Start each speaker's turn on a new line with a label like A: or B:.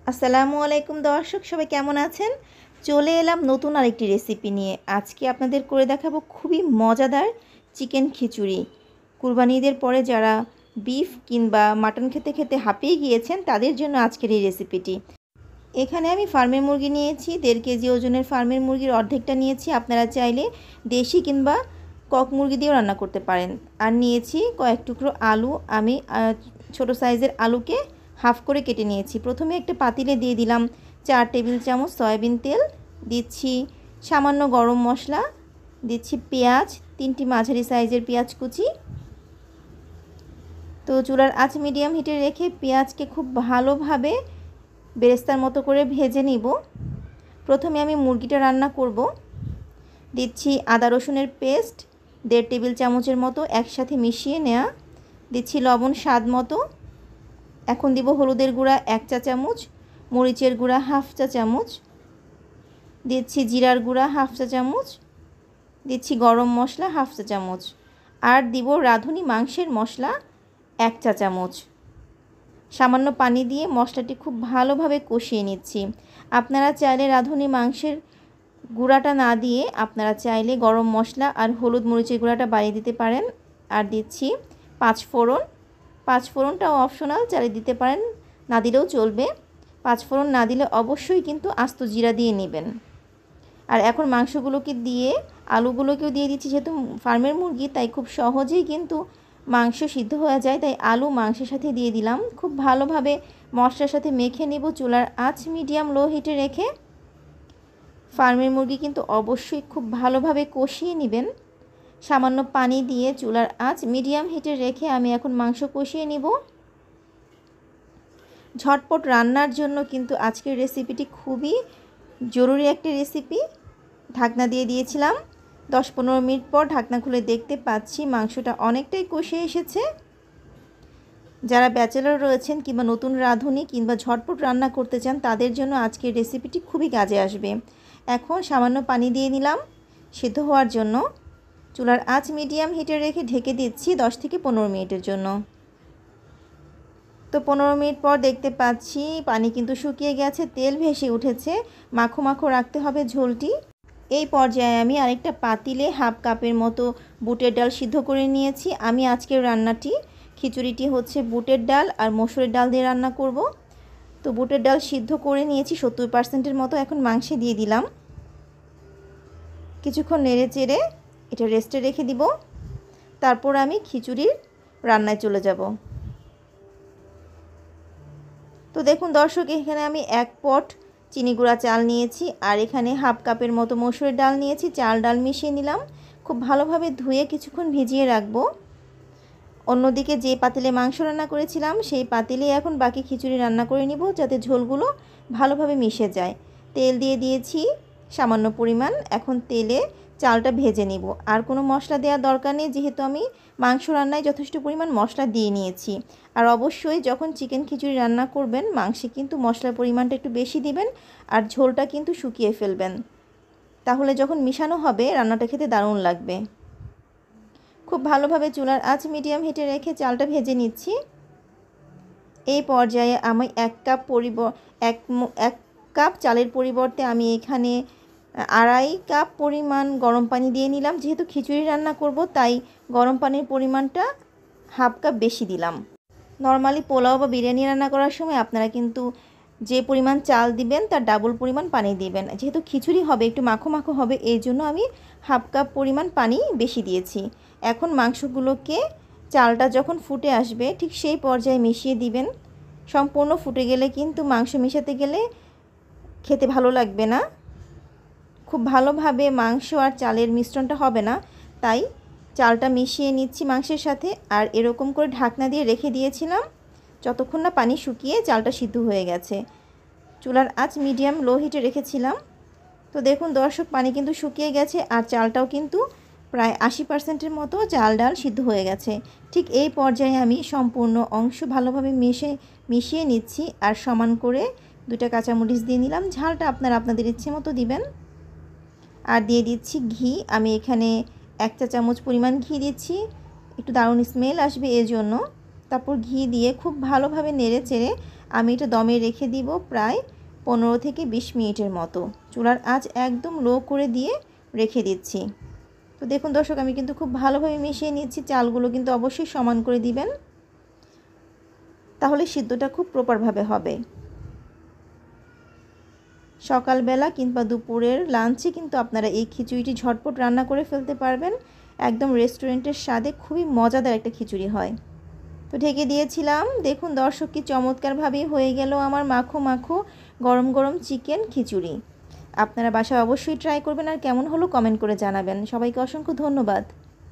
A: আসসালামু আলাইকুম দর্শক, সবাই কেমন আছেন? চলে এলাম নতুন আরেকটি রেসিপি নিয়ে। আজকে আপনাদের করে দেখাবো খুবই মজাদার চিকেন খিচুড়ি। কুরবানি ঈদের পরে যারা বিফ কিংবা মাটন খেতে খেতে হাঁপিয়ে গিয়েছেন তাদের জন্য আজকের এই রেসিপিটি। এখানে আমি ফার্মের মুরগি নিয়েছি, 1.5 কেজি ওজনের ফার্মের মুরগির অর্ধেকটা নিয়েছি। আপনারা চাইলে দেশি কিংবা কক মুরগি দিয়েও রান্না করতে পারেন। আর নিয়েছি কয়েক টুকরো আলু। আমি ছোট সাইজের আলুকে হাফ করে কেটে নিয়েছি। প্রথমে একটা পাতিলে দিয়ে দিলাম 4 টেবিল চামচ সয়াবিন তেল, দিচ্ছি সামান্য গরম মশলা, দিচ্ছি পেঁয়াজ, 3টি মাঝারি সাইজের পেঁয়াজ কুচি। তো চুলার আঁচ মিডিয়াম হিটে রেখে পেঁয়াজকে খুব ভালোভাবে বেরেস্তার মতো করে ভেজে নিব। প্রথমে আমি মুরগিটা রান্না করব। দিচ্ছি আদা রসুনের পেস্ট 1.5 টেবিল চামচের মতো একসাথে মিশিয়ে নেওয়া। দিচ্ছি লবণ স্বাদ মতো। এখন দিব হলুদের গুঁড়া 1 চা চামচ, মরিচের গুঁড়া হাফ চা চামচ, দিচ্ছি জিরার গুঁড়া হাফ চা চামচ, দিচ্ছি গরম মশলা হাফ চা চামচ, আর দিব রাঁধুনি মাংসের মশলা 1 চা চামচ। সামান্য পানি দিয়ে মশলাটি খুব ভালোভাবে কষিয়ে নিচ্ছি। আপনারা চাইলে রাঁধুনি মাংসের গুঁড়াটা না দিয়ে আপনারা চাইলে গরম মশলা আর হলুদ মরিচের গুঁড়াটা বাড়িয়ে দিতে পারেন। আর দিচ্ছি 5 ফোড়ন। 5 ফোড়নটাও অপশনাল, চাইলে দিতে পারেন, না দিলেও চলবে। 5 ফোড়ন না দিলে অবশ্যই কিন্তু আস্ত জিরা দিয়ে নেবেন। আর এখন মাংসগুলোকে দিয়ে আলুগুলোকেও দিয়ে দিচ্ছি। যেহেতু ফার্মের মুরগি তাই খুব সহজেই কিন্তু মাংস সিদ্ধ হয়ে যায়, তাই আলু মাংসের সাথে দিয়ে দিলাম। খুব ভালোভাবে মশলার সাথে মেখে নেব চুলার আঁচ মিডিয়াম লো হিটে রেখে। ফার্মের মুরগি কিন্তু অবশ্যই খুব ভালোভাবে কষিয়ে নেবেন। সামান্য পানি দিয়ে চুলার আঁচ মিডিয়াম হিটে রেখে আমি এখন মাংস কষিয়ে নিব। ঝটপট রান্নার জন্য কিন্তু আজকের রেসিপিটি খুবই জরুরি একটি রেসিপি। ঢাকনা দিয়ে দিয়েছিলাম। 10-15 মিনিট পর ঢাকনা খুলে দেখতে পাচ্ছি মাংসটা অনেকটাই কষে এসেছে। যারা ব্যাচেলর রয়েছেন কিংবা নতুন রাঁধুনি কিংবা ঝটপট রান্না করতে চান তাদের জন্য আজকের রেসিপিটি খুবই কাজে আসবে। এখন সামান্য পানি দিয়ে নিলাম সিদ্ধ হওয়ার জন্য। চুলার আঁচ মিডিয়াম হিটে রেখে ঢেকে দিচ্ছি 10 থেকে 15 মিনিটের জন্য। তো 15 মিনিট পর দেখতে পাচ্ছি পানি কিন্তু শুকিয়ে গেছে, তেল ভেসে উঠেছে। মাখো মাখো রাখতে হবে ঝোলটি। এই পর্যায়ে আমি আরেকটা পাতিলে হাফ কাপের মতো বুটের ডাল সিদ্ধ করে নিয়েছি। আমি আজকের রান্নাটি খিচুড়িটি হচ্ছে বুটের ডাল আর মসুরের ডাল দিয়ে রান্না করব। তো বুটের ডাল সিদ্ধ করে নিয়েছি 70%-এর মতো। এখন মাংসে দিয়ে দিলাম। কিছুক্ষণ নেড়ে চেড়ে এটা রেস্টে রেখে দিব। তারপর আমি খিচুড়ির রান্নায় চলে যাব। তো দেখুন দর্শক, এখানে আমি 1 পট চিনি গুঁড়া চাল নিয়েছি আর এখানে হাফ কাপের মতো মসুরের ডাল নিয়েছি। চাল ডাল মিশিয়ে নিলাম। খুব ভালোভাবে ধুয়ে কিছুক্ষণ ভিজিয়ে রাখবো। অন্যদিকে যে পাতিলে মাংস রান্না করেছিলাম সেই পাতিলে এখন বাকি খিচুড়ি রান্না করে নিব, যাতে ঝোলগুলো ভালোভাবে মিশে যায়। তেল দিয়ে দিয়েছি সামান্য পরিমাণ। এখন তেলে চালটা ভেজে নিব। আর কোনো মশলা দেওয়ার দরকার নেই, যেহেতু আমি মাংস রান্নায় যথেষ্ট পরিমাণ মশলা দিয়ে নিয়েছি। আর অবশ্যই যখন চিকেন খিচুড়ি রান্না করবেন মাংসে কিন্তু মশলার পরিমাণটা একটু বেশি দিবেন আর ঝোলটা কিন্তু শুকিয়ে ফেলবেন। তাহলে যখন মিশানো হবে রান্নাটা খেতে দারুণ লাগবে। খুব ভালোভাবে চুলার আঁচ মিডিয়াম হিটে রেখে চালটা ভেজে নিচ্ছি। এই পর্যায়ে আমি 1 কাপ চালের পরিবর্তে আমি এখানে 2.5 কাপ পরিমাণ গরম পানি দিয়ে নিলাম। যেহেতু খিচুড়ি রান্না করব তাই গরম পানির পরিমাণটা হাফ কাপ বেশি দিলাম। নর্মালি পোলাও বা বিরিয়ানি রান্না করার সময় আপনারা কিন্তু যে পরিমাণ চাল দিবেন তার ডাবল পরিমাণ পানি দিবেন। যেহেতু খিচুড়ি হবে একটু মাখো মাখো হবে, এই জন্য আমি হাফ কাপ পরিমাণ পানি বেশি দিয়েছি। এখন মাংসগুলোকে চালটা যখন ফুটে আসবে ঠিক সেই পর্যায়ে মিশিয়ে দিবেন। সম্পূর্ণ ফুটে গেলে কিন্তু মাংস মেশাতে গেলে খেতে ভালো লাগবে না। খুব ভালোভাবে মাংস আর চালের মিশ্রণটা হবে না, তাই চালটা মিশিয়ে নিচ্ছি মাংসের সাথে। আর এরকম করে ঢাকনা দিয়ে রেখে দিয়েছিলাম যতক্ষণ না পানি শুকিয়ে চালটা সিদ্ধ হয়ে গেছে। চুলার আঁচ মিডিয়াম লো হিটে রেখেছিলাম। তো দেখুন দর্শক, পানি কিন্তু শুকিয়ে গেছে আর চালটাও কিন্তু প্রায় 80%-এর মতো চাল ডাল সিদ্ধ হয়ে গেছে। ঠিক এই পর্যায়ে আমি সম্পূর্ণ অংশ ভালোভাবে মিশিয়ে নিচ্ছি আর সমান করে 2টা কাঁচামরিচ দিয়ে নিলাম। ঝালটা আপনারা আপনাদের ইচ্ছে মতো দিবেন। আর দিয়ে দিচ্ছি ঘি। আমি এখানে 1 চা চামচ পরিমাণ ঘি দিচ্ছি, একটু দারুণ স্মেল আসবে এর জন্য। তারপর ঘি দিয়ে খুব ভালোভাবে নেড়ে চেড়ে আমি এটা দমে রেখে দিব প্রায় 15 থেকে 20 মিনিটের মতো। চুলার আঁচ একদম লো করে দিয়ে রেখে দিচ্ছি। তো দেখুন দর্শক, আমি কিন্তু খুব ভালোভাবে মিশিয়ে নিচ্ছি। চালগুলো কিন্তু অবশ্যই সমান করে দিবেন, তাহলে সিদ্ধটা খুব প্রপারভাবে হবে। সকালবেলা কিংবা দুপুরের লাঞ্চে কিন্তু আপনারা এই খিচুড়িটি ঝটপট রান্না করে ফেলতে পারবেন। একদম রেস্টুরেন্টের স্বাদে খুবই মজাদার একটা খিচুড়ি হয়। তো ঢেকে দিয়েছিলাম। দেখুন দর্শক, কি চমৎকারভাবেই হয়ে গেল আমার মাখো মাখো গরম গরম চিকেন খিচুড়ি। আপনারা বাসায় অবশ্যই ট্রাই করবেন, আর কেমন হলো কমেন্ট করে জানাবেন। সবাইকে অসংখ্য ধন্যবাদ।